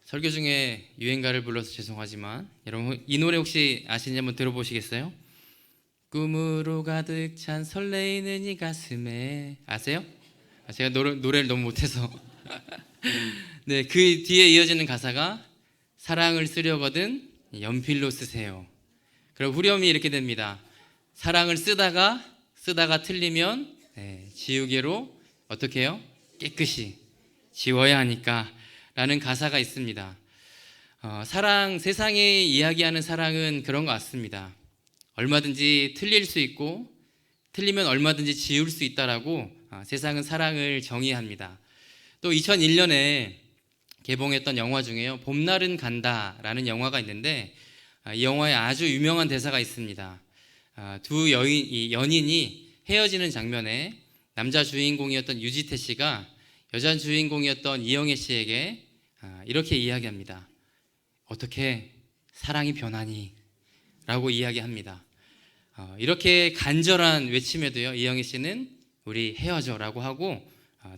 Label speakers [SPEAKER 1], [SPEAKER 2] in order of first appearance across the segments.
[SPEAKER 1] 설교 중에 유행가를 불러서 죄송하지만 여러분 이 노래 혹시 아시는지 한번 들어보시겠어요? 꿈으로 가득 찬 설레이는 이 가슴에 아세요? 제가 노래를 너무 못해서 네, 그 뒤에 이어지는 가사가 사랑을 쓰려거든 연필로 쓰세요. 그럼 후렴이 이렇게 됩니다. 사랑을 쓰다가 틀리면 지우개로 어떻게 해요? 깨끗이 지워야 하니까 라는 가사가 있습니다. 세상이 이야기하는 사랑은 그런 것 같습니다. 얼마든지 틀릴 수 있고 틀리면 얼마든지 지울 수 있다라고 세상은 사랑을 정의합니다. 또 2001년에 개봉했던 영화 중에요, 봄날은 간다라는 영화가 있는데 이 영화에 아주 유명한 대사가 있습니다. 두 연인이 헤어지는 장면에 남자 주인공이었던 유지태 씨가 여자 주인공이었던 이영애 씨에게 이렇게 이야기합니다. 어떻게 사랑이 변하니? 라고 이야기합니다. 이렇게 간절한 외침에도요, 이영애 씨는 우리 헤어져 라고 하고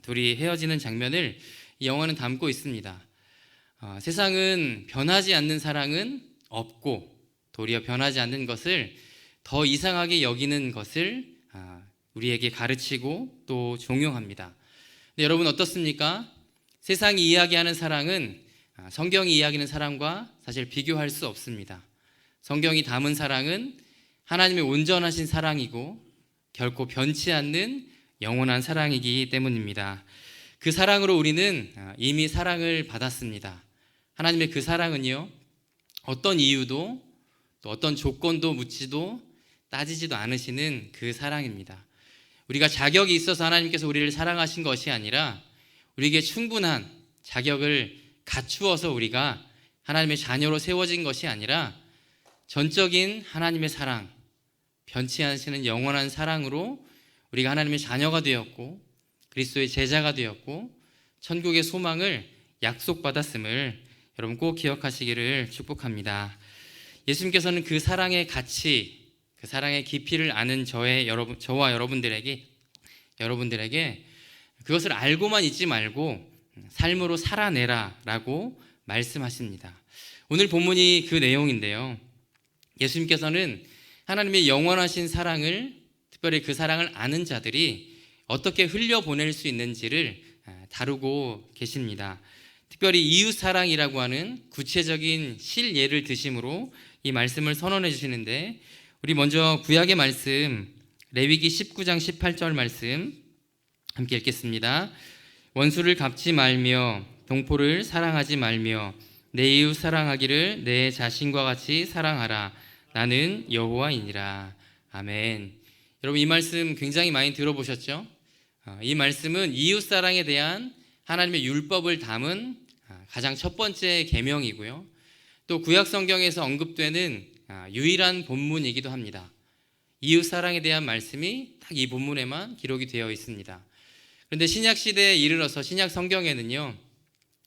[SPEAKER 1] 둘이 헤어지는 장면을 이 영화는 담고 있습니다. 세상은 변하지 않는 사랑은 없고 도리어 변하지 않는 것을 더 이상하게 여기는 것을 우리에게 가르치고 또 종용합니다. 근데 여러분 어떻습니까? 세상이 이야기하는 사랑은 성경이 이야기하는 사랑과 사실 비교할 수 없습니다. 성경이 담은 사랑은 하나님의 온전하신 사랑이고 결코 변치 않는 영원한 사랑이기 때문입니다. 그 사랑으로 우리는 이미 사랑을 받았습니다. 하나님의 그 사랑은요, 어떤 이유도 또 어떤 조건도 묻지도 따지지도 않으시는 그 사랑입니다. 우리가 자격이 있어서 하나님께서 우리를 사랑하신 것이 아니라 우리에게 충분한 자격을 갖추어서 우리가 하나님의 자녀로 세워진 것이 아니라 전적인 하나님의 사랑, 변치 않으시는 영원한 사랑으로 우리가 하나님의 자녀가 되었고 그리스도의 제자가 되었고 천국의 소망을 약속받았음을 여러분 꼭 기억하시기를 축복합니다. 예수님께서는 그 사랑의 가치, 그 사랑의 깊이를 아는 저와 여러분들에게 그것을 알고만 있지 말고 삶으로 살아내라 라고 말씀하십니다. 오늘 본문이 그 내용인데요, 예수님께서는 하나님의 영원하신 사랑을, 특별히 그 사랑을 아는 자들이 어떻게 흘려보낼 수 있는지를 다루고 계십니다. 특별히 이웃사랑이라고 하는 구체적인 실예를 드심으로 이 말씀을 선언해 주시는데, 우리 먼저 구약의 말씀 레위기 19장 18절 말씀 함께 읽겠습니다. 원수를 갚지 말며 동포를 사랑하지 말며 내 이웃 사랑하기를 내 자신과 같이 사랑하라. 나는 여호와이니라. 아멘. 여러분 이 말씀 굉장히 많이 들어보셨죠? 이 말씀은 이웃 사랑에 대한 하나님의 율법을 담은 가장 첫 번째 계명이고요. 또 구약 성경에서 언급되는 유일한 본문이기도 합니다. 이웃 사랑에 대한 말씀이 딱 이 본문에만 기록이 되어 있습니다. 그런데 신약 시대에 이르러서 신약 성경에는요,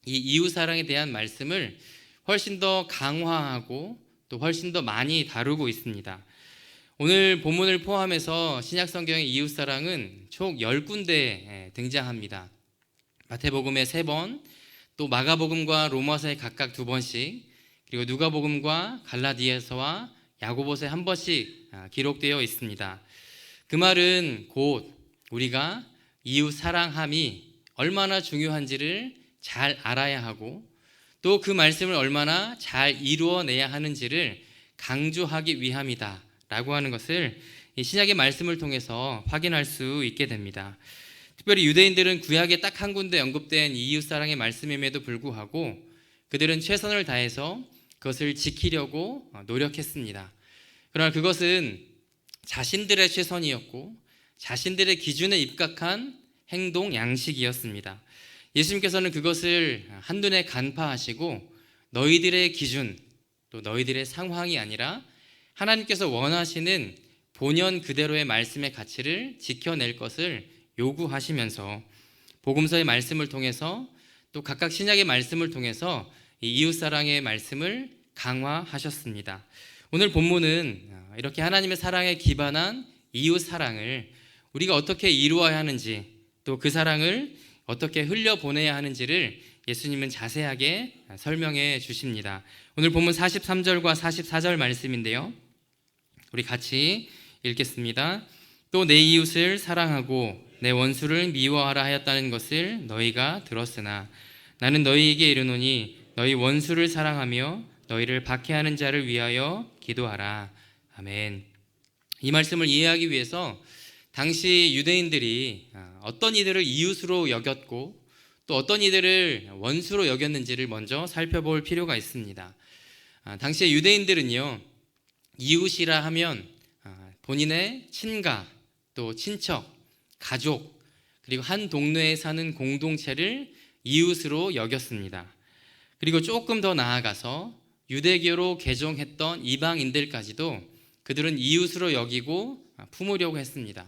[SPEAKER 1] 이 이웃 사랑에 대한 말씀을 훨씬 더 강화하고 또 훨씬 더 많이 다루고 있습니다. 오늘 본문을 포함해서 신약 성경의 이웃 사랑은 총 10군데 등장합니다. 마태복음에 3번, 또 마가복음과 로마서에 각각 2번씩, 그리고 누가복음과 갈라디아서와 야고보서에 1번씩 기록되어 있습니다. 그 말은 곧 우리가 이웃 사랑함이 얼마나 중요한지를 잘 알아야 하고 또 그 말씀을 얼마나 잘 이루어내야 하는지를 강조하기 위함이다 라고 하는 것을 이 신약의 말씀을 통해서 확인할 수 있게 됩니다. 특별히 유대인들은 구약에 딱 한 군데 언급된 이웃사랑의 말씀임에도 불구하고 그들은 최선을 다해서 그것을 지키려고 노력했습니다. 그러나 그것은 자신들의 최선이었고 자신들의 기준에 입각한 행동 양식이었습니다. 예수님께서는 그것을 한눈에 간파하시고 너희들의 기준 또 너희들의 상황이 아니라 하나님께서 원하시는 본연 그대로의 말씀의 가치를 지켜낼 것을 요구하시면서 복음서의 말씀을 통해서 또 각각 신약의 말씀을 통해서 이 이웃사랑의 말씀을 강화하셨습니다. 오늘 본문은 이렇게 하나님의 사랑에 기반한 이웃사랑을 우리가 어떻게 이루어야 하는지 또 그 사랑을 어떻게 흘려보내야 하는지를 예수님은 자세하게 설명해 주십니다. 오늘 본문 43절과 44절 말씀인데요. 우리 같이 읽겠습니다. 또 내 이웃을 사랑하고 내 원수를 미워하라 하였다는 것을 너희가 들었으나 나는 너희에게 이르노니 너희 원수를 사랑하며 너희를 박해하는 자를 위하여 기도하라. 아멘. 이 말씀을 이해하기 위해서 당시 유대인들이 어떤 이들을 이웃으로 여겼고 또 어떤 이들을 원수로 여겼는지를 먼저 살펴볼 필요가 있습니다. 당시의 유대인들은요, 이웃이라 하면 본인의 친가, 또 친척, 가족, 그리고 한 동네에 사는 공동체를 이웃으로 여겼습니다. 그리고 조금 더 나아가서 유대교로 개종했던 이방인들까지도 그들은 이웃으로 여기고 품으려고 했습니다.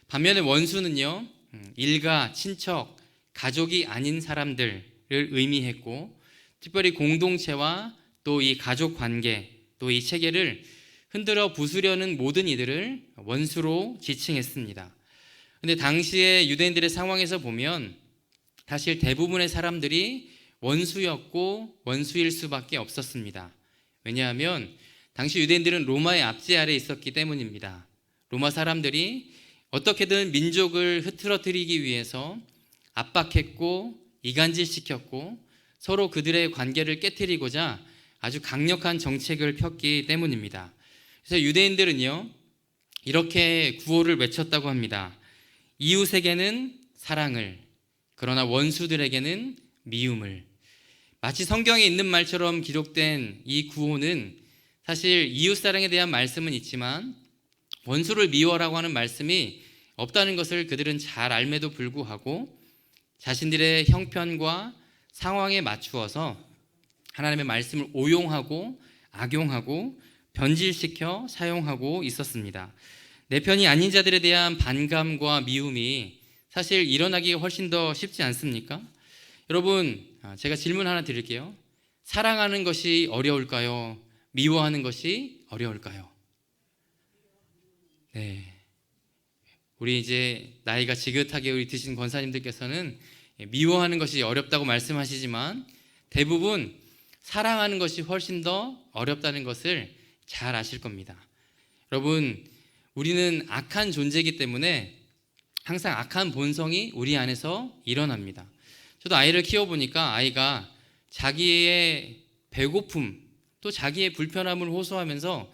[SPEAKER 1] 반면에 원수는요, 일가, 친척, 가족이 아닌 사람들을 의미했고 특별히 공동체와 또 이 가족 관계, 또 이 체계를 흔들어 부수려는 모든 이들을 원수로 지칭했습니다. 그런데 당시의 유대인들의 상황에서 보면 사실 대부분의 사람들이 원수였고 원수일 수밖에 없었습니다. 왜냐하면 당시 유대인들은 로마의 압제 아래에 있었기 때문입니다. 로마 사람들이 어떻게든 민족을 흐트러뜨리기 위해서 압박했고 이간질시켰고 서로 그들의 관계를 깨트리고자 아주 강력한 정책을 폈기 때문입니다. 그래서 유대인들은요, 이렇게 구호를 외쳤다고 합니다. 이웃에게는 사랑을, 그러나 원수들에게는 미움을. 마치 성경에 있는 말처럼 기록된 이 구호는 사실 이웃사랑에 대한 말씀은 있지만 원수를 미워라고 하는 말씀이 없다는 것을 그들은 잘 알매도 불구하고 자신들의 형편과 상황에 맞추어서 하나님의 말씀을 오용하고 악용하고 변질시켜 사용하고 있었습니다. 내 편이 아닌 자들에 대한 반감과 미움이 사실 일어나기가 훨씬 더 쉽지 않습니까? 여러분, 제가 질문 하나 드릴게요. 사랑하는 것이 어려울까요? 미워하는 것이 어려울까요? 네. 우리 이제 나이가 지긋하게 우리 드신 권사님들께서는 미워하는 것이 어렵다고 말씀하시지만 대부분 사랑하는 것이 훨씬 더 어렵다는 것을 잘 아실 겁니다. 여러분, 우리는 악한 존재이기 때문에 항상 악한 본성이 우리 안에서 일어납니다. 저도 아이를 키워보니까 아이가 자기의 배고픔 또 자기의 불편함을 호소하면서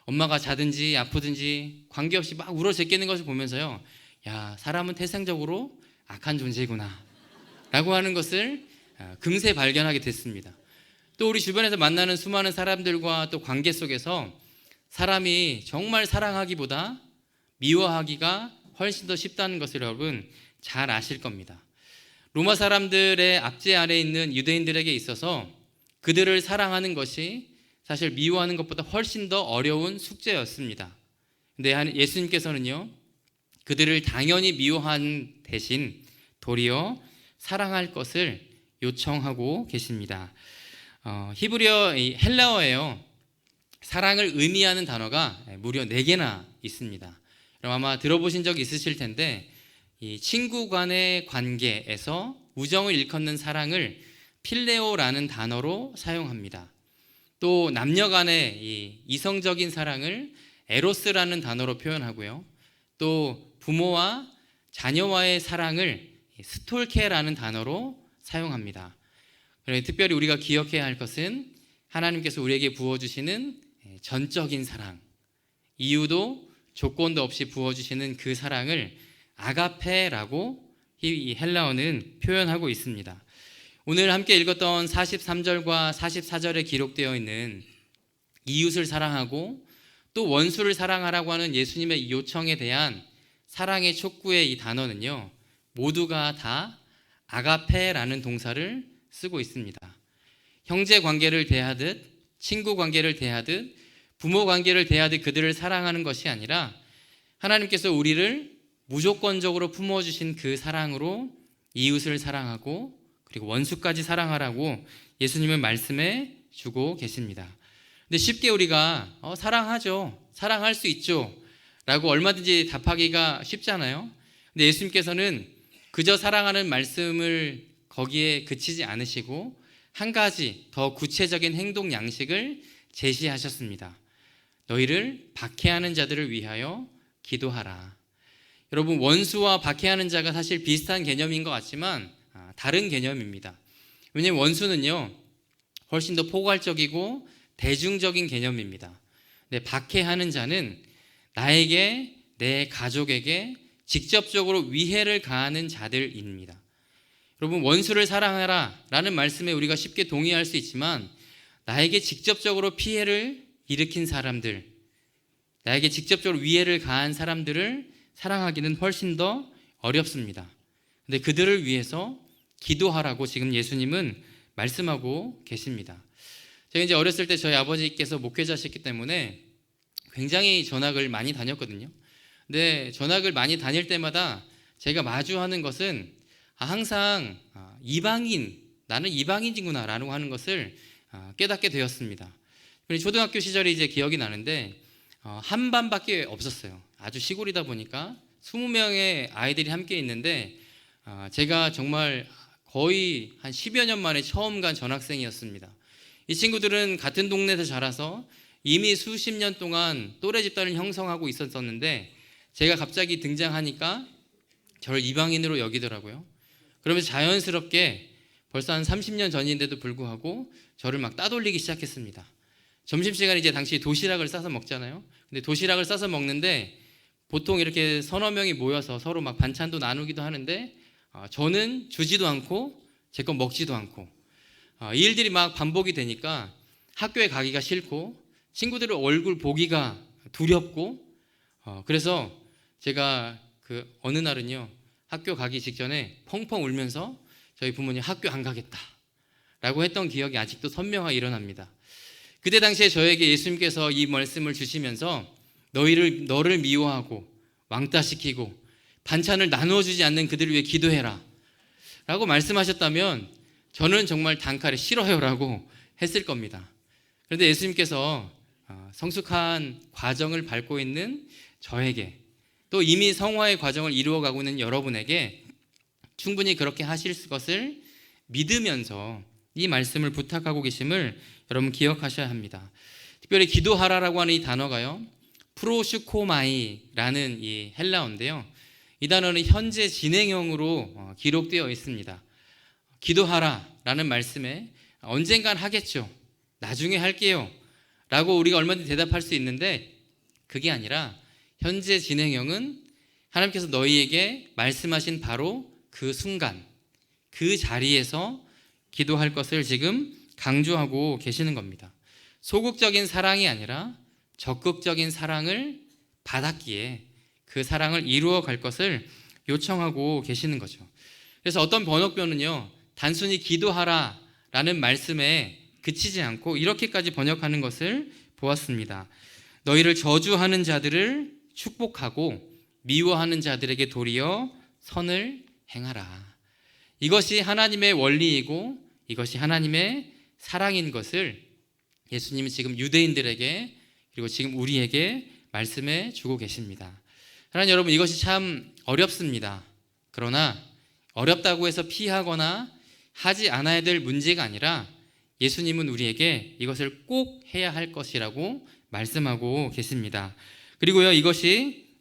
[SPEAKER 1] 엄마가 자든지 아프든지 관계없이 막 울어 제끼는 것을 보면서요, 야, 사람은 태생적으로 악한 존재구나 라고 하는 것을 금세 발견하게 됐습니다. 또 우리 주변에서 만나는 수많은 사람들과 또 관계 속에서 사람이 정말 사랑하기보다 미워하기가 훨씬 더 쉽다는 것을 여러분 잘 아실 겁니다. 로마 사람들의 압제 아래에 있는 유대인들에게 있어서 그들을 사랑하는 것이 사실 미워하는 것보다 훨씬 더 어려운 숙제였습니다. 근데 예수님께서는요, 그들을 당연히 미워한 대신 도리어 사랑할 것을 요청하고 계십니다. 히브리어 헬라어예요. 사랑을 의미하는 단어가 무려 4개나 있습니다. 그럼 아마 들어보신 적 있으실 텐데 이 친구 간의 관계에서 우정을 일컫는 사랑을 필레오라는 단어로 사용합니다. 또 남녀 간의 이 이성적인 사랑을 에로스라는 단어로 표현하고요. 또 부모와 자녀와의 사랑을 스톨케라는 단어로 사용합니다. 특별히 우리가 기억해야 할 것은 하나님께서 우리에게 부어주시는 전적인 사랑, 이유도 조건도 없이 부어주시는 그 사랑을 아가페라고 이 헬라어는 표현하고 있습니다. 오늘 함께 읽었던 43절과 44절에 기록되어 있는 이웃을 사랑하고 또 원수를 사랑하라고 하는 예수님의 요청에 대한 사랑의 촉구의 이 단어는요, 모두가 다 아가페라는 동사를 쓰고 있습니다. 형제 관계를 대하듯, 친구 관계를 대하듯, 부모 관계를 대하듯 그들을 사랑하는 것이 아니라 하나님께서 우리를 무조건적으로 품어주신 그 사랑으로 이웃을 사랑하고 그리고 원수까지 사랑하라고 예수님은 말씀해 주고 계십니다. 근데 쉽게 우리가 사랑하죠, 사랑할 수 있죠 라고 얼마든지 답하기가 쉽잖아요. 근데 예수님께서는 그저 사랑하는 말씀을 거기에 그치지 않으시고 한 가지 더 구체적인 행동 양식을 제시하셨습니다. 너희를 박해하는 자들을 위하여 기도하라. 여러분, 원수와 박해하는 자가 사실 비슷한 개념인 것 같지만 다른 개념입니다. 왜냐하면 원수는요, 훨씬 더 포괄적이고 대중적인 개념입니다. 근데 박해하는 자는 나에게, 내 가족에게 직접적으로 위해를 가하는 자들입니다. 여러분, 원수를 사랑하라 라는 말씀에 우리가 쉽게 동의할 수 있지만 나에게 직접적으로 피해를 일으킨 사람들, 나에게 직접적으로 위해를 가한 사람들을 사랑하기는 훨씬 더 어렵습니다. 근데 그들을 위해서 기도하라고 지금 예수님은 말씀하고 계십니다. 제가 이제 어렸을 때 저희 아버지께서 목회자셨기 때문에 굉장히 전학을 많이 다녔거든요. 근데 전학을 많이 다닐 때마다 제가 마주하는 것은 항상 이방인, 나는 이방인이구나 라고 하는 것을 깨닫게 되었습니다. 초등학교 시절이 이제 기억이 나는데 한 반밖에 없었어요. 아주 시골이다 보니까 20명의 아이들이 함께 있는데 제가 정말 거의 한 10여 년 만에 처음 간 전학생이었습니다. 이 친구들은 같은 동네에서 자라서 이미 수십 년 동안 또래 집단을 형성하고 있었는데 제가 갑자기 등장하니까 저를 이방인으로 여기더라고요. 그러면서 자연스럽게 벌써 한 30년 전인데도 불구하고 저를 막 따돌리기 시작했습니다. 점심시간에 이제 당시 도시락을 싸서 먹잖아요. 근데 도시락을 싸서 먹는데 보통 이렇게 서너 명이 모여서 서로 막 반찬도 나누기도 하는데 저는 주지도 않고 제 건 먹지도 않고 이 일들이 막 반복이 되니까 학교에 가기가 싫고 친구들의 얼굴 보기가 두렵고 그래서 제가 그 어느 날은요 학교 가기 직전에 펑펑 울면서 저희 부모님 학교 안 가겠다 라고 했던 기억이 아직도 선명하게 일어납니다. 그때 당시에 저에게 예수님께서 이 말씀을 주시면서 너를 미워하고 왕따시키고 반찬을 나누어주지 않는 그들을 위해 기도해라 라고 말씀하셨다면 저는 정말 단칼에 싫어요 라고 했을 겁니다. 그런데 예수님께서 성숙한 과정을 밟고 있는 저에게 또 이미 성화의 과정을 이루어가고 있는 여러분에게 충분히 그렇게 하실 것을 믿으면서 이 말씀을 부탁하고 계심을 여러분 기억하셔야 합니다. 특별히 기도하라라고 하는 이 단어가요 프로슈코마이라는 이 헬라어인데요, 이 단어는 현재 진행형으로 기록되어 있습니다. 기도하라라는 말씀에 언젠간 하겠죠, 나중에 할게요 라고 우리가 얼마든지 대답할 수 있는데 그게 아니라 현재 진행형은 하나님께서 너희에게 말씀하신 바로 그 순간 그 자리에서 기도할 것을 지금 강조하고 계시는 겁니다. 소극적인 사랑이 아니라 적극적인 사랑을 받았기에 그 사랑을 이루어 갈 것을 요청하고 계시는 거죠. 그래서 어떤 번역본은요 단순히 기도하라 라는 말씀에 그치지 않고 이렇게까지 번역하는 것을 보았습니다. 너희를 저주하는 자들을 축복하고 미워하는 자들에게 도리어 선을 행하라. 이것이 하나님의 원리이고 이것이 하나님의 사랑인 것을 예수님이 지금 유대인들에게 그리고 지금 우리에게 말씀해 주고 계십니다. 하나님 여러분, 이것이 참 어렵습니다. 그러나 어렵다고 해서 피하거나 하지 않아야 될 문제가 아니라 예수님은 우리에게 이것을 꼭 해야 할 것이라고 말씀하고 계십니다. 그리고요 이것이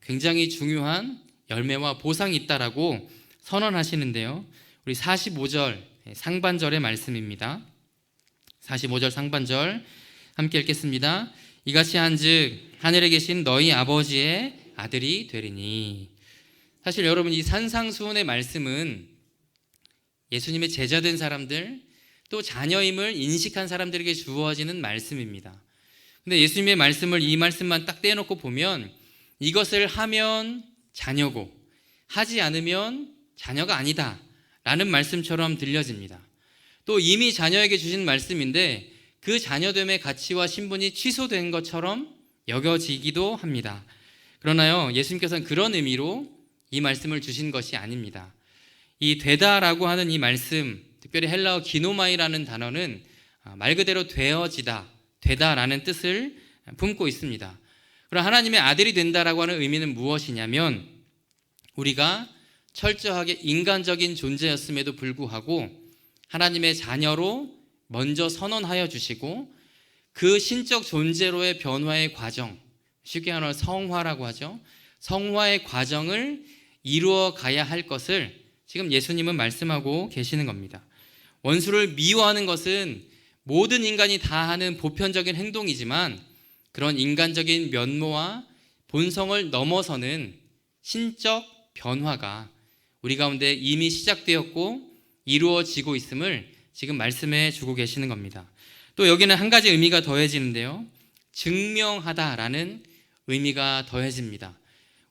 [SPEAKER 1] 굉장히 중요한 열매와 보상이 있다라고 선언하시는데요, 우리 45절 상반절의 말씀입니다. 45절 상반절 함께 읽겠습니다. 이같이 한즉 하늘에 계신 너희 아버지의 아들이 되리니. 사실 여러분 이 산상수훈의 말씀은 예수님의 제자된 사람들 또 자녀임을 인식한 사람들에게 주어지는 말씀입니다. 근데 예수님의 말씀을 이 말씀만 딱 떼놓고 보면 이것을 하면 자녀고 하지 않으면 자녀가 아니다 라는 말씀처럼 들려집니다. 또 이미 자녀에게 주신 말씀인데 그 자녀됨의 가치와 신분이 취소된 것처럼 여겨지기도 합니다. 그러나요 예수님께서는 그런 의미로 이 말씀을 주신 것이 아닙니다. 이 되다라고 하는 이 말씀, 특별히 헬라어 기노마이라는 단어는 말 그대로 되어지다, 되다라는 뜻을 품고 있습니다. 그럼 하나님의 아들이 된다라고 하는 의미는 무엇이냐면 우리가 철저하게 인간적인 존재였음에도 불구하고 하나님의 자녀로 먼저 선언하여 주시고 그 신적 존재로의 변화의 과정, 쉽게 말하면 성화라고 하죠. 성화의 과정을 이루어 가야 할 것을 지금 예수님은 말씀하고 계시는 겁니다. 원수를 미워하는 것은 모든 인간이 다 하는 보편적인 행동이지만 그런 인간적인 면모와 본성을 넘어서는 신적 변화가 우리 가운데 이미 시작되었고 이루어지고 있음을 지금 말씀해 주고 계시는 겁니다. 또 여기는 한 가지 의미가 더해지는데요. 증명하다라는 의미가 더해집니다.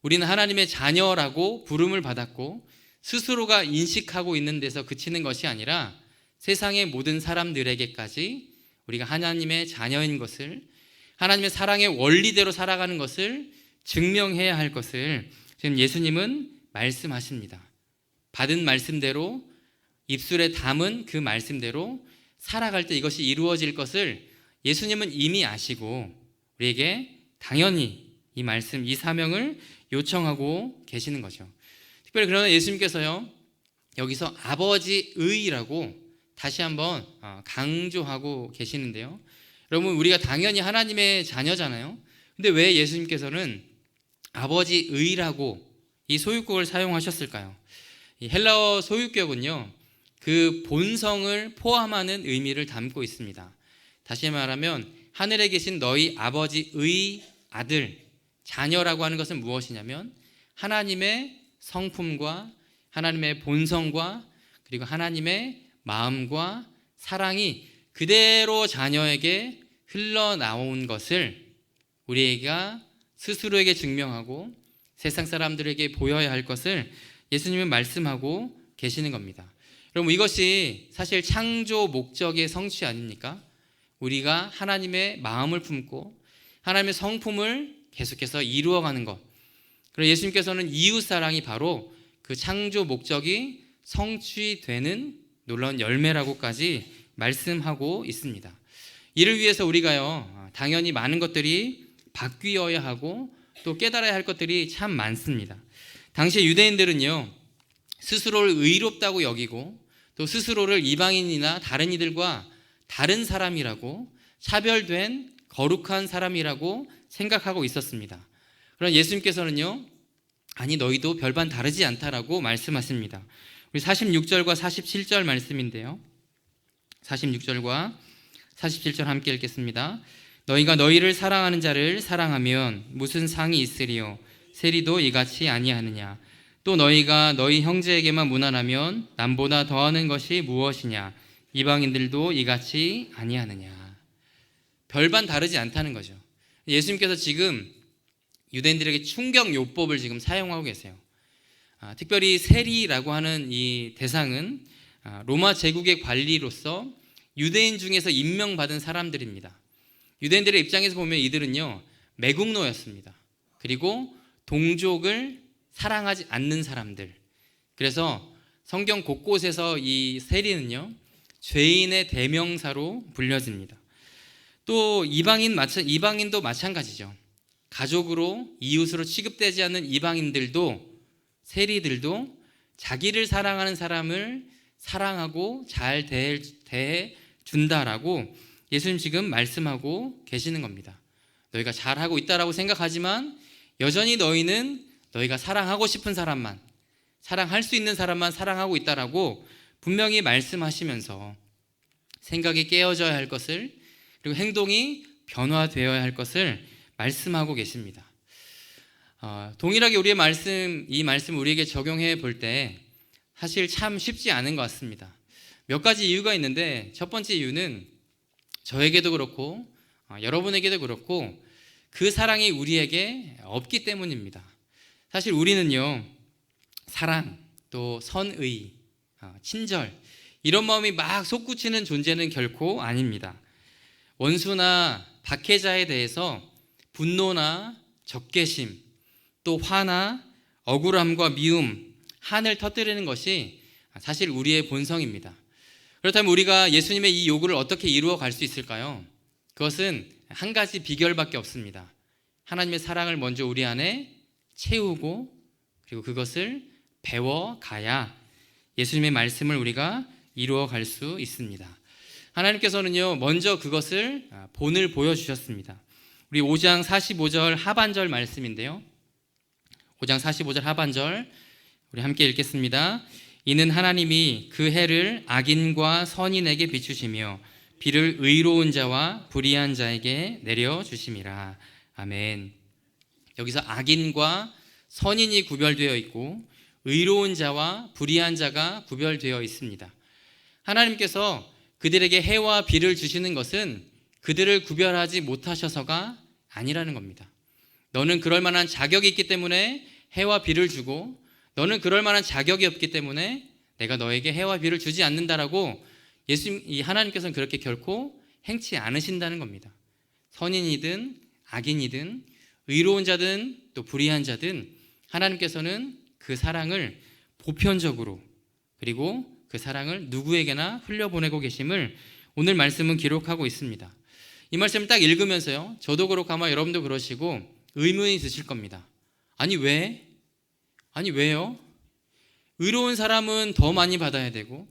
[SPEAKER 1] 우리는 하나님의 자녀라고 부름을 받았고 스스로가 인식하고 있는 데서 그치는 것이 아니라 세상의 모든 사람들에게까지 우리가 하나님의 자녀인 것을, 하나님의 사랑의 원리대로 살아가는 것을 증명해야 할 것을 지금 예수님은 말씀하십니다. 받은 말씀대로, 입술에 담은 그 말씀대로 살아갈 때 이것이 이루어질 것을 예수님은 이미 아시고 우리에게 당연히 이 말씀, 이 사명을 요청하고 계시는 거죠. 특별히 그러나 예수님께서요, 여기서 아버지의라고 다시 한번 강조하고 계시는데요. 여러분, 우리가 당연히 하나님의 자녀잖아요. 근데 왜 예수님께서는 아버지의라고 이 소유격을 사용하셨을까요? 이 헬라어 소유격은요, 그 본성을 포함하는 의미를 담고 있습니다. 다시 말하면 하늘에 계신 너희 아버지의 아들, 자녀라고 하는 것은 무엇이냐면 하나님의 성품과 하나님의 본성과 그리고 하나님의 마음과 사랑이 그대로 자녀에게 흘러나온 것을 우리가 스스로에게 증명하고 세상 사람들에게 보여야 할 것을 예수님은 말씀하고 계시는 겁니다. 여러분, 이것이 사실 창조 목적의 성취 아닙니까? 우리가 하나님의 마음을 품고 하나님의 성품을 계속해서 이루어가는 것. 그리고 예수님께서는 이웃사랑이 바로 그 창조 목적이 성취되는 놀라운 열매라고까지 말씀하고 있습니다. 이를 위해서 우리가요, 당연히 많은 것들이 바뀌어야 하고 또 깨달아야 할 것들이 참 많습니다. 당시 유대인들은요, 스스로를 의롭다고 여기고 또 스스로를 이방인이나 다른 이들과 다른 사람이라고, 차별된 거룩한 사람이라고 생각하고 있었습니다. 그러나 예수님께서는요, 아니 너희도 별반 다르지 않다라고 말씀하십니다. 우리 46절과 47절 말씀인데요, 46절과 47절 함께 읽겠습니다. 너희가 너희를 사랑하는 자를 사랑하면 무슨 상이 있으리요? 세리도 이같이 아니하느냐? 또 너희가 너희 형제에게만 무난하면 남보다 더하는 것이 무엇이냐? 이방인들도 이같이 아니하느냐? 별반 다르지 않다는 거죠. 예수님께서 지금 유대인들에게 충격요법을 지금 사용하고 계세요. 특별히 세리라고 하는 이 대상은 로마 제국의 관리로서 유대인 중에서 임명받은 사람들입니다. 유대인들의 입장에서 보면 이들은요, 매국노였습니다. 그리고 동족을 사랑하지 않는 사람들. 그래서 성경 곳곳에서 이 세리는요, 죄인의 대명사로 불려집니다. 또 이방인도 마찬가지죠. 가족으로, 이웃으로 취급되지 않는 이방인들도, 세리들도 자기를 사랑하는 사람을 사랑하고 잘 대해 준다라고 예수님 지금 말씀하고 계시는 겁니다. 너희가 잘하고 있다라고 생각하지만 여전히 너희는 너희가 사랑하고 싶은 사람만, 사랑할 수 있는 사람만 사랑하고 있다라고 분명히 말씀하시면서 생각이 깨어져야 할 것을, 그리고 행동이 변화되어야 할 것을 말씀하고 계십니다. 동일하게 우리의 이 말씀 우리에게 적용해 볼 때 사실 참 쉽지 않은 것 같습니다. 몇 가지 이유가 있는데, 첫 번째 이유는 저에게도 그렇고 여러분에게도 그렇고 그 사랑이 우리에게 없기 때문입니다. 사실 우리는요, 사랑, 또 선의, 친절, 이런 마음이 막 솟구치는 존재는 결코 아닙니다. 원수나 박해자에 대해서 분노나 적개심, 또 화나 억울함과 미움, 한을 터뜨리는 것이 사실 우리의 본성입니다. 그렇다면 우리가 예수님의 이 요구를 어떻게 이루어 갈 수 있을까요? 그것은 한 가지 비결밖에 없습니다. 하나님의 사랑을 먼저 우리 안에 채우고, 그리고 그것을 배워가야 예수님의 말씀을 우리가 이루어갈 수 있습니다. 하나님께서는요, 먼저 그것을 본을 보여주셨습니다. 우리 5장 45절 하반절 말씀인데요, 5장 45절 하반절 우리 함께 읽겠습니다. 이는 하나님이 그 해를 악인과 선인에게 비추시며 비를 의로운 자와 불의한 자에게 내려주심이라. 아멘. 여기서 악인과 선인이 구별되어 있고 의로운 자와 불의한 자가 구별되어 있습니다. 하나님께서 그들에게 해와 비를 주시는 것은 그들을 구별하지 못하셔서가 아니라는 겁니다. 너는 그럴 만한 자격이 있기 때문에 해와 비를 주고, 너는 그럴 만한 자격이 없기 때문에 내가 너에게 해와 비를 주지 않는다라고 이 하나님께서는 그렇게 결코 행치 않으신다는 겁니다. 선인이든 악인이든 의로운 자든 또 불의한 자든 하나님께서는 그 사랑을 보편적으로, 그리고 그 사랑을 누구에게나 흘려보내고 계심을 오늘 말씀은 기록하고 있습니다. 이 말씀을 딱 읽으면서요, 저도 그렇고 아마 여러분도 그러시고 의문이 드실 겁니다. 아니 왜? 아니 왜요? 의로운 사람은 더 많이 받아야 되고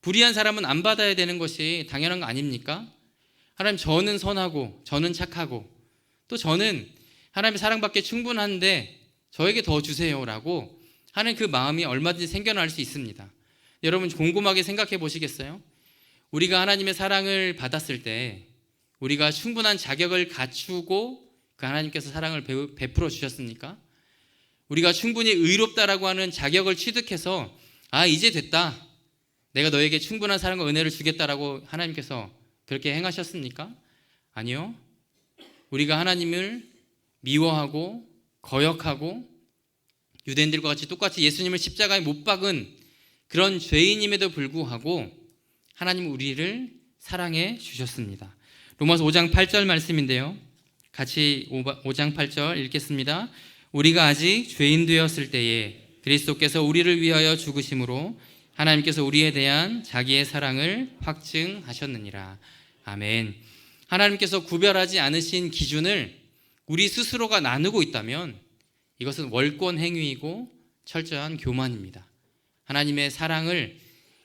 [SPEAKER 1] 불의한 사람은 안 받아야 되는 것이 당연한 거 아닙니까? 하나님, 저는 선하고 저는 착하고 또 저는 하나님의 사랑받기에 충분한데 저에게 더 주세요라고 하는 그 마음이 얼마든지 생겨날 수 있습니다. 여러분, 곰곰하게 생각해 보시겠어요? 우리가 하나님의 사랑을 받았을 때 우리가 충분한 자격을 갖추고 그 하나님께서 사랑을 베풀어 주셨습니까? 우리가 충분히 의롭다라고 하는 자격을 취득해서 이제 됐다, 내가 너에게 충분한 사랑과 은혜를 주겠다라고 하나님께서 그렇게 행하셨습니까? 아니요. 우리가 하나님을 미워하고 거역하고 유대인들과 같이 똑같이 예수님을 십자가에 못 박은 그런 죄인임에도 불구하고 하나님은 우리를 사랑해 주셨습니다. 로마서 5장 8절 말씀인데요, 같이 5장 8절 읽겠습니다. 우리가 아직 죄인 되었을 때에 그리스도께서 우리를 위하여 죽으심으로 하나님께서 우리에 대한 자기의 사랑을 확증하셨느니라. 아멘. 하나님께서 구별하지 않으신 기준을 우리 스스로가 나누고 있다면 이것은 월권 행위이고 철저한 교만입니다. 하나님의 사랑을,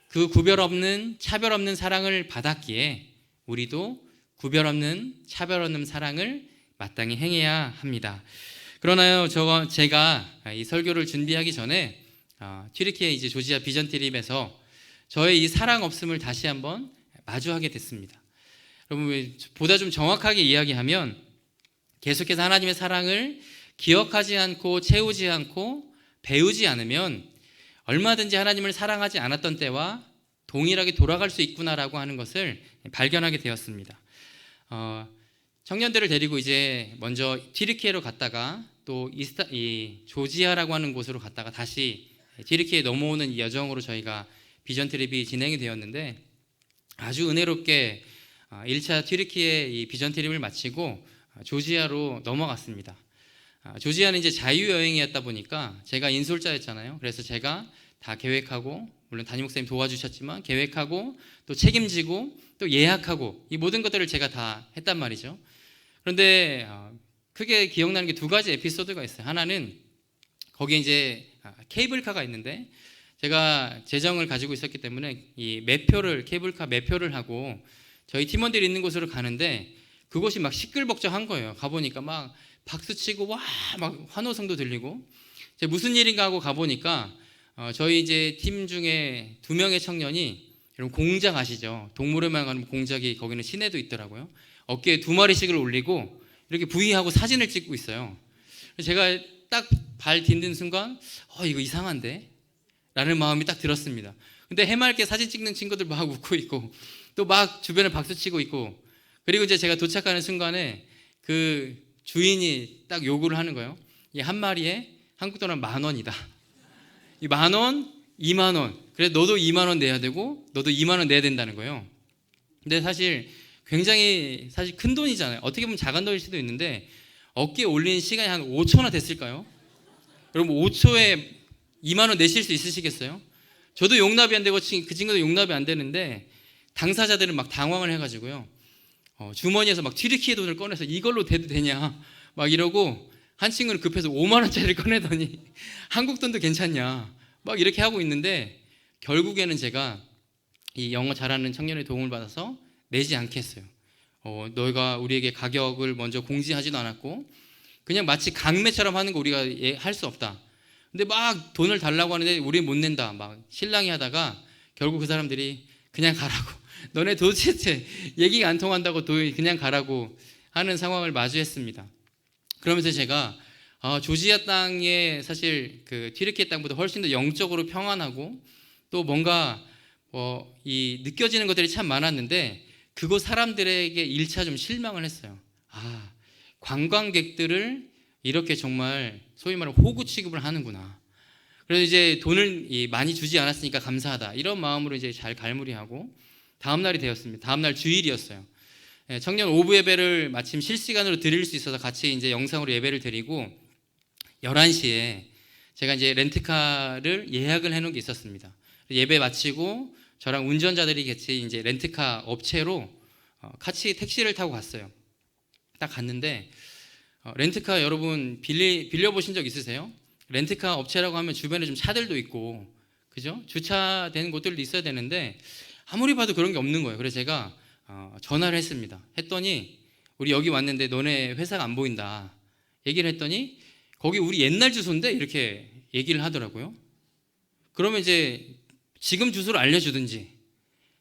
[SPEAKER 1] 그 구별 없는 차별 없는 사랑을 받았기에 우리도 구별 없는 차별 없는 사랑을 마땅히 행해야 합니다. 그러나요, 제가 이 설교를 준비하기 전에 튀르키예 이제 조지아 비전 트립에서 저의 이 사랑 없음을 다시 한번 마주하게 됐습니다. 여러분, 보다 좀 정확하게 이야기하면 계속해서 하나님의 사랑을 기억하지 않고 채우지 않고 배우지 않으면 얼마든지 하나님을 사랑하지 않았던 때와 동일하게 돌아갈 수 있구나라고 하는 것을 발견하게 되었습니다. 청년들을 데리고 이제 먼저 튀르키예로 갔다가 또 이 조지아라고 하는 곳으로 갔다가 다시 튀르키예에 넘어오는 이 여정으로 저희가 비전 트립이 진행이 되었는데, 아주 은혜롭게 1차 튀르키예 이 비전 트립을 마치고 조지아로 넘어갔습니다. 조지아는 이제 자유여행이었다 보니까 제가 인솔자였잖아요. 그래서 제가 다 계획하고, 물론 담임 목사님 도와주셨지만 계획하고 또 책임지고 또 예약하고 이 모든 것들을 제가 다 했단 말이죠. 그런데 크게 기억나는 게 두 가지 에피소드가 있어요. 하나는 거기에 이제 케이블카가 있는데 제가 재정을 가지고 있었기 때문에 이 매표를, 케이블카 매표를 하고 저희 팀원들이 있는 곳으로 가는데 그곳이 막 시끌벅적한 거예요. 가보니까 막 박수치고 와 막 환호성도 들리고, 제가 무슨 일인가 하고 가보니까 저희 이제 팀 중에 2명의 청년이, 여러분 공작 아시죠? 동물에만 가는 공작이 거기는 시내도 있더라고요. 어깨에 2마리씩을 올리고 이렇게 V하고 사진을 찍고 있어요. 제가 딱 발 딛는 순간 이거 이상한데? 라는 마음이 딱 들었습니다. 근데 해맑게 사진 찍는 친구들 막 웃고 있고 또 막 주변에 박수치고 있고, 그리고 이제 제가 도착하는 순간에 그 주인이 딱 요구를 하는 거예요. 이 한 마리에 한국 돈 10,000원이다. 이 10,000원, 20,000원. 그래 너도 20,000원 내야 되고 너도 20,000원 내야 된다는 거예요. 근데 사실 굉장히 큰 돈이잖아요. 어떻게 보면 작은 돈일 수도 있는데 어깨에 올린 시간이 한 5초나 됐을까요? 여러분 5초에 20,000원 내실 수 있으시겠어요? 저도 용납이 안 되고 그 친구도 용납이 안 되는데 당사자들은 막 당황을 해가지고요. 주머니에서 막 튀르키예 돈을 꺼내서 이걸로 대도 되냐 막 이러고, 한 친구는 급해서 50,000원짜리를 꺼내더니 한국 돈도 괜찮냐 막 이렇게 하고 있는데 결국에는 제가 이 영어 잘하는 청년의 도움을 받아서 내지 않겠어요. 너희가 우리에게 가격을 먼저 공지하지도 않았고 그냥 마치 강매처럼 하는 거 우리가 할 수 없다. 근데 막 돈을 달라고 하는데 우리 못 낸다. 막 실랑이 하다가 결국 그 사람들이 그냥 가라고. 너네 도대체 얘기가 안 통한다고 그냥 가라고 하는 상황을 마주했습니다. 그러면서 제가 조지아 땅에 사실 그 튀르키예 땅보다 훨씬 더 영적으로 평안하고 또 뭔가 이 느껴지는 것들이 참 많았는데 그곳 사람들에게 1차 좀 실망을 했어요. 관광객들을 이렇게 정말 소위 말하는 호구 취급을 하는구나. 그래서 이제 돈을 많이 주지 않았으니까 감사하다 이런 마음으로 이제 잘 갈무리하고 다음 날이 되었습니다. 다음 날 주일이었어요. 청년 오브 예배를 마침 실시간으로 드릴 수 있어서 같이 이제 영상으로 예배를 드리고 11시에 제가 이제 렌트카를 예약을 해놓은 게 있었습니다. 예배 마치고 저랑 운전자들이 같이 이제 렌트카 업체로 같이 택시를 타고 갔어요. 딱 갔는데 렌트카 여러분 빌려보신 적 있으세요? 렌트카 업체라고 하면 주변에 좀 차들도 있고 그죠? 주차되는 곳들도 있어야 되는데 아무리 봐도 그런 게 없는 거예요. 그래서 제가 전화를 했습니다. 했더니 우리 여기 왔는데 너네 회사가 안 보인다 얘기를 했더니 거기 우리 옛날 주소인데 이렇게 얘기를 하더라고요. 그러면 이제 지금 주소를 알려주든지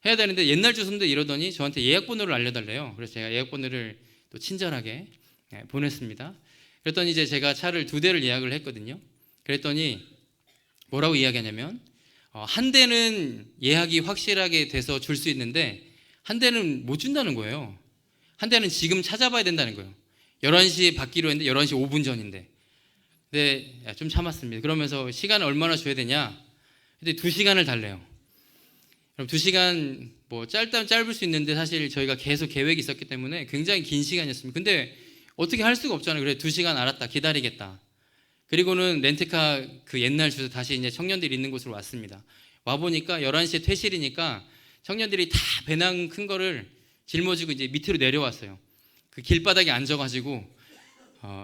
[SPEAKER 1] 해야 되는데 옛날 주소인데 이러더니 저한테 예약번호를 알려달래요. 그래서 제가 예약번호를 또 친절하게 보냈습니다. 그랬더니 이제 제가 차를 2대를 예약을 했거든요. 그랬더니 뭐라고 이야기하냐면 한 대는 예약이 확실하게 돼서 줄 수 있는데 한 대는 못 준다는 거예요. 한 대는 지금 찾아봐야 된다는 거예요. 11시에 받기로 했는데 11시 5분 전인데. 근데 좀 참았습니다. 그러면서 시간을 얼마나 줘야 되냐? 근데 2시간을 달래요. 그럼 2시간 뭐 짧다면 짧을 수 있는데 사실 저희가 계속 계획이 있었기 때문에 굉장히 긴 시간이었습니다. 근데 어떻게 할 수가 없잖아요. 그래 2시간 알았다 기다리겠다. 그리고는 렌트카 그 옛날 주소 다시 이제 청년들이 있는 곳으로 왔습니다. 와 보니까 11시에 퇴실이니까 청년들이 다 배낭 큰 거를 짊어지고 이제 밑으로 내려왔어요. 그 길바닥에 앉아가지고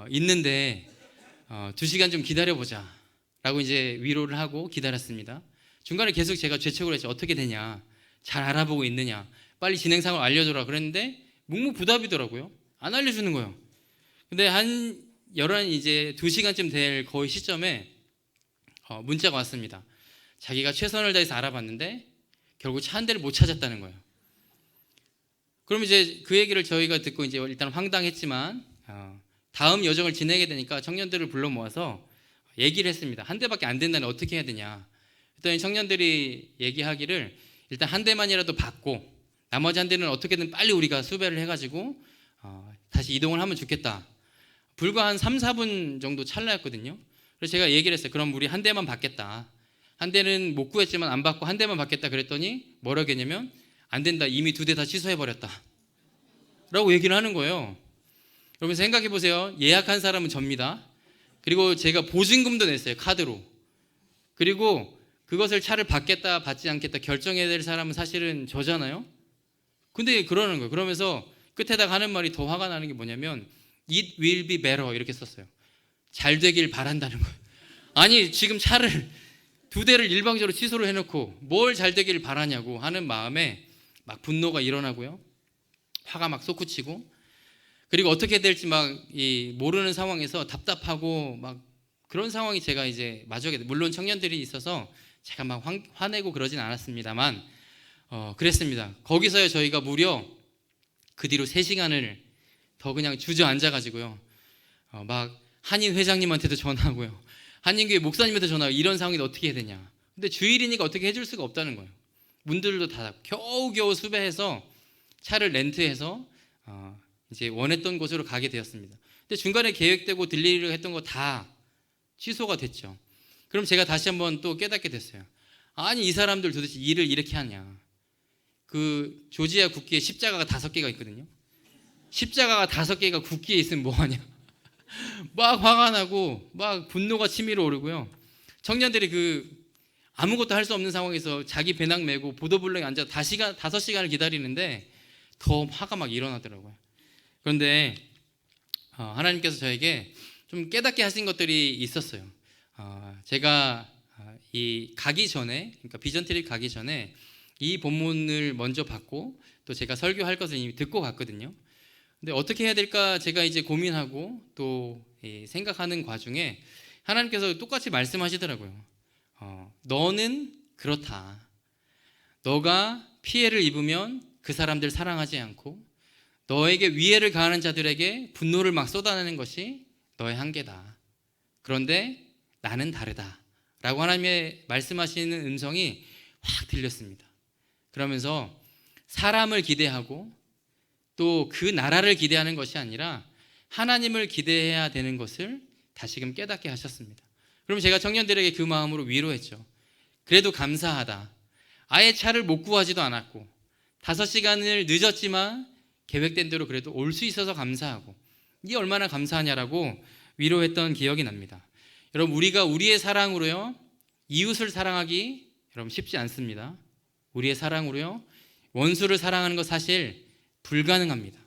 [SPEAKER 1] 있는데 2시간 좀 기다려보자 라고 이제 위로를 하고 기다렸습니다. 중간에 계속 제가 재촉을 했죠. 어떻게 되냐, 잘 알아보고 있느냐, 빨리 진행 상황을 알려줘라 그랬는데 묵묵부답이더라고요. 안 알려주는 거예요. 근데 한 2시간쯤 될 거의 시점에 문자가 왔습니다. 자기가 최선을 다해서 알아봤는데 결국 차 한 대를 못 찾았다는 거예요. 그럼 이제 그 얘기를 저희가 듣고 이제 일단 황당했지만 다음 여정을 지내게 되니까 청년들을 불러 모아서 얘기를 했습니다. 한 대밖에 안 된다니 어떻게 해야 되냐. 그랬더니 청년들이 얘기하기를 일단 한 대만이라도 받고 나머지 한 대는 어떻게든 빨리 우리가 수배를 해가지고 다시 이동을 하면 좋겠다. 불과 한 3, 4분 정도 찰나였거든요. 그래서 제가 얘기를 했어요. 그럼 우리 한 대만 받겠다. 한 대는 못 구했지만 안 받고 한 대만 받겠다 그랬더니 뭐라고 했냐면 안 된다. 이미 2대 다 취소해버렸다. 라고 얘기를 하는 거예요. 여러분 생각해 보세요. 예약한 사람은 접니다. 그리고 제가 보증금도 냈어요. 카드로. 그리고 그것을 차를 받겠다 받지 않겠다 결정해야 될 사람은 사실은 저잖아요. 근데 그러는 거예요. 그러면서 끝에다가 하는 말이 더 화가 나는 게 뭐냐면 It will be better 이렇게 썼어요. 잘 되길 바란다는 거예요. 아니 지금 차를 2대를 일방적으로 취소를 해놓고 뭘 잘 되길 바라냐고 하는 마음에 막 분노가 일어나고요. 화가 막 솟구치고 그리고 어떻게 될지 막 모르는 상황에서 답답하고 막 그런 상황이 제가 이제 마주하게 돼요. 물론 청년들이 있어서 제가 막 화내고 그러진 않았습니다만 그랬습니다. 거기서요 저희가 무려 그 뒤로 3시간을 더 그냥 주저앉아가지고요. 막 한인 회장님한테도 전화하고요. 한인교회 목사님한테 전화하고 이런 상황인데 어떻게 해야 되냐. 근데 주일이니까 어떻게 해줄 수가 없다는 거예요. 문들도 다 겨우겨우 수배해서 차를 렌트해서 이제 원했던 곳으로 가게 되었습니다. 근데 중간에 계획되고 들리려 했던 거 다 취소가 됐죠. 그럼 제가 다시 한번 또 깨닫게 됐어요. 아니 이 사람들 도대체 일을 이렇게 하냐. 그 조지아 국기에 십자가가 5개가 있거든요. 십자가가 5개가 국기에 있으면 뭐하냐. 막 화가 나고 막 분노가 치밀어 오르고요. 청년들이 아무것도 할 수 없는 상황에서 자기 배낭 메고 보도블럭에 앉아 5시간을 기다리는데 더 화가 막 일어나더라고요. 그런데 하나님께서 저에게 좀 깨닫게 하신 것들이 있었어요. 제가 이 가기 전에, 그러니까 비전 트립 가기 전에 이 본문을 먼저 받고 또 제가 설교할 것을 이미 듣고 갔거든요. 근데 어떻게 해야 될까 제가 이제 고민하고 또 생각하는 과중에 하나님께서 똑같이 말씀하시더라고요. 너는 그렇다. 너가 피해를 입으면 그 사람들 사랑하지 않고 너에게 위해를 가하는 자들에게 분노를 막 쏟아내는 것이 너의 한계다. 그런데 나는 다르다 라고 하나님의 말씀하시는 음성이 확 들렸습니다. 그러면서 사람을 기대하고 또 그 나라를 기대하는 것이 아니라 하나님을 기대해야 되는 것을 다시금 깨닫게 하셨습니다. 그럼 제가 청년들에게 그 마음으로 위로했죠. 그래도 감사하다. 아예 차를 못 구하지도 않았고 5시간을 늦었지만 계획된 대로 그래도 올 수 있어서 감사하고 이게 얼마나 감사하냐라고 위로했던 기억이 납니다. 여러분, 우리가 우리의 사랑으로요 이웃을 사랑하기 여러분 쉽지 않습니다. 우리의 사랑으로요 원수를 사랑하는 것 사실 불가능합니다.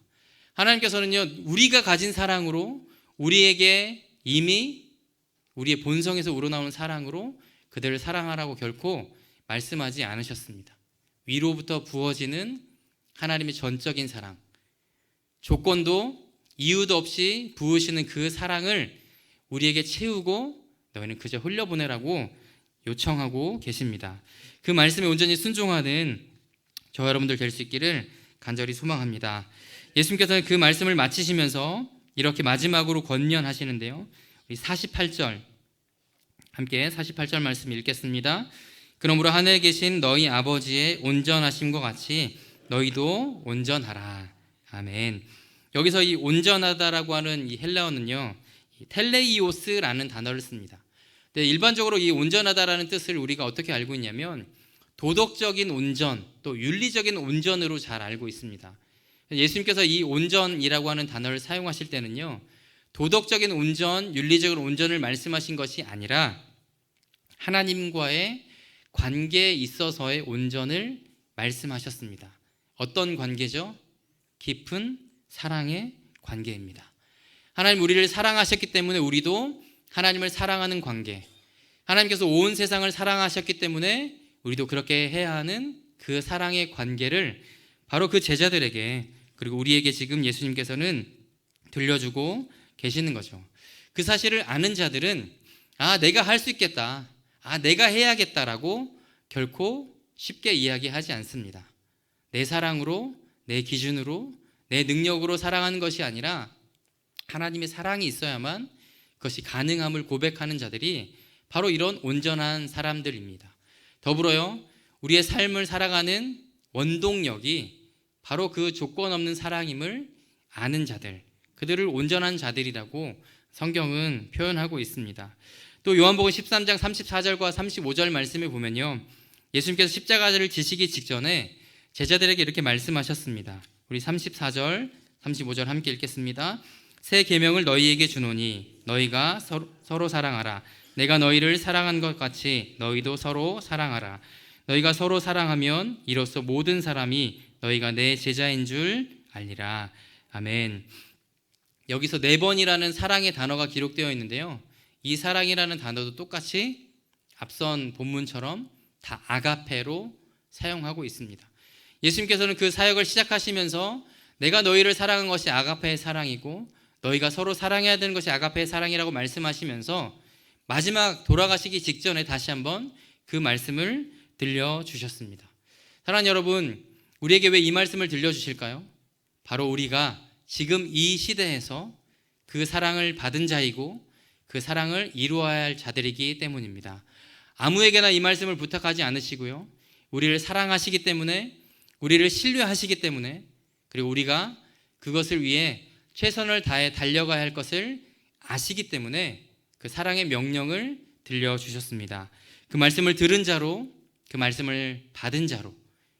[SPEAKER 1] 하나님께서는요 우리가 가진 사랑으로 우리에게 이미 우리의 본성에서 우러나오는 사랑으로 그들을 사랑하라고 결코 말씀하지 않으셨습니다. 위로부터 부어지는 하나님의 전적인 사랑, 조건도 이유도 없이 부으시는 그 사랑을 우리에게 채우고 너희는 그저 흘려보내라고 요청하고 계십니다. 그 말씀에 온전히 순종하는 저와 여러분들 될 수 있기를 간절히 소망합니다. 예수님께서는 그 말씀을 마치시면서 이렇게 마지막으로 권면하시는데요. 우리 48절 함께 48절 말씀 읽겠습니다. 그러므로 하늘에 계신 너희 아버지의 온전하심과 같이 너희도 온전하라. 아멘. 여기서 이 온전하다라고 하는 이 헬라어는요 텔레이오스라는 단어를 씁니다. 근데 일반적으로 이 온전하다라는 뜻을 우리가 어떻게 알고 있냐면 도덕적인 온전 또 윤리적인 온전으로 잘 알고 있습니다. 예수님께서 이 온전이라고 하는 단어를 사용하실 때는요 도덕적인 온전, 윤리적인 온전을 말씀하신 것이 아니라 하나님과의 관계에 있어서의 온전을 말씀하셨습니다. 어떤 관계죠? 깊은 사랑의 관계입니다. 하나님 우리를 사랑하셨기 때문에 우리도 하나님을 사랑하는 관계, 하나님께서 온 세상을 사랑하셨기 때문에 우리도 그렇게 해야 하는 그 사랑의 관계를 바로 그 제자들에게 그리고 우리에게 지금 예수님께서는 들려주고 계시는 거죠. 그 사실을 아는 자들은 내가 할 수 있겠다, 내가 해야겠다라고 결코 쉽게 이야기하지 않습니다. 내 사랑으로, 내 기준으로, 내 능력으로 사랑하는 것이 아니라 하나님의 사랑이 있어야만 그것이 가능함을 고백하는 자들이 바로 이런 온전한 사람들입니다. 더불어요 우리의 삶을 살아가는 원동력이 바로 그 조건 없는 사랑임을 아는 자들, 그들을 온전한 자들이라고 성경은 표현하고 있습니다. 또 요한복음 13장 34절과 35절 말씀에 보면요 예수님께서 십자가를 지시기 직전에 제자들에게 이렇게 말씀하셨습니다. 우리 34절 35절 함께 읽겠습니다. 새 계명을 너희에게 주노니 너희가 서로 사랑하라. 내가 너희를 사랑한 것 같이 너희도 서로 사랑하라. 너희가 서로 사랑하면 이로써 모든 사람이 너희가 내 제자인 줄 알리라. 아멘. 여기서 4번이라는 사랑의 단어가 기록되어 있는데요 이 사랑이라는 단어도 똑같이 앞선 본문처럼 다 아가페로 사용하고 있습니다. 예수님께서는 그 사역을 시작하시면서 내가 너희를 사랑한 것이 아가페의 사랑이고 너희가 서로 사랑해야 되는 것이 아가페의 사랑이라고 말씀하시면서 마지막 돌아가시기 직전에 다시 한번 그 말씀을 들려주셨습니다. 사랑하는 여러분, 우리에게 왜 이 말씀을 들려주실까요? 바로 우리가 지금 이 시대에서 그 사랑을 받은 자이고 그 사랑을 이루어야 할 자들이기 때문입니다. 아무에게나 이 말씀을 부탁하지 않으시고요 우리를 사랑하시기 때문에, 우리를 신뢰하시기 때문에, 그리고 우리가 그것을 위해 최선을 다해 달려가야 할 것을 아시기 때문에 그 사랑의 명령을 들려주셨습니다. 그 말씀을 들은 자로, 그 말씀을 받은 자로,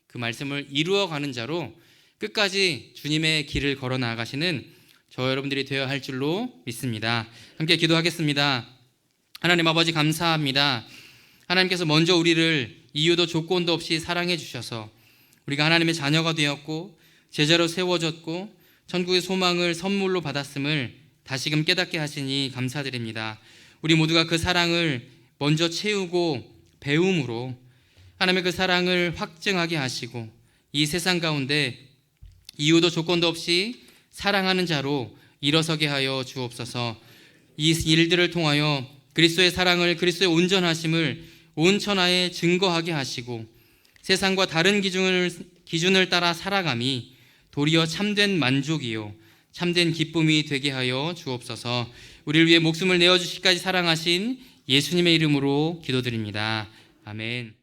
[SPEAKER 1] 그 말씀을 이루어가는 자로 끝까지 주님의 길을 걸어 나아가시는 저 여러분들이 되어야 할 줄로 믿습니다. 함께 기도하겠습니다. 하나님 아버지 감사합니다. 하나님께서 먼저 우리를 이유도 조건도 없이 사랑해 주셔서 우리가 하나님의 자녀가 되었고 제자로 세워졌고 천국의 소망을 선물로 받았음을 다시금 깨닫게 하시니 감사드립니다. 우리 모두가 그 사랑을 먼저 채우고 배움으로 하나님의 그 사랑을 확증하게 하시고 이 세상 가운데 이유도 조건도 없이 사랑하는 자로 일어서게 하여 주옵소서. 이 일들을 통하여 그리스도의 사랑을, 그리스도의 온전하심을 온 천하에 증거하게 하시고 세상과 다른 기준을 따라 살아감이 도리어 참된 만족이요 참된 기쁨이 되게 하여 주옵소서. 우리를 위해 목숨을 내어주시기까지 사랑하신 예수님의 이름으로 기도드립니다. 아멘.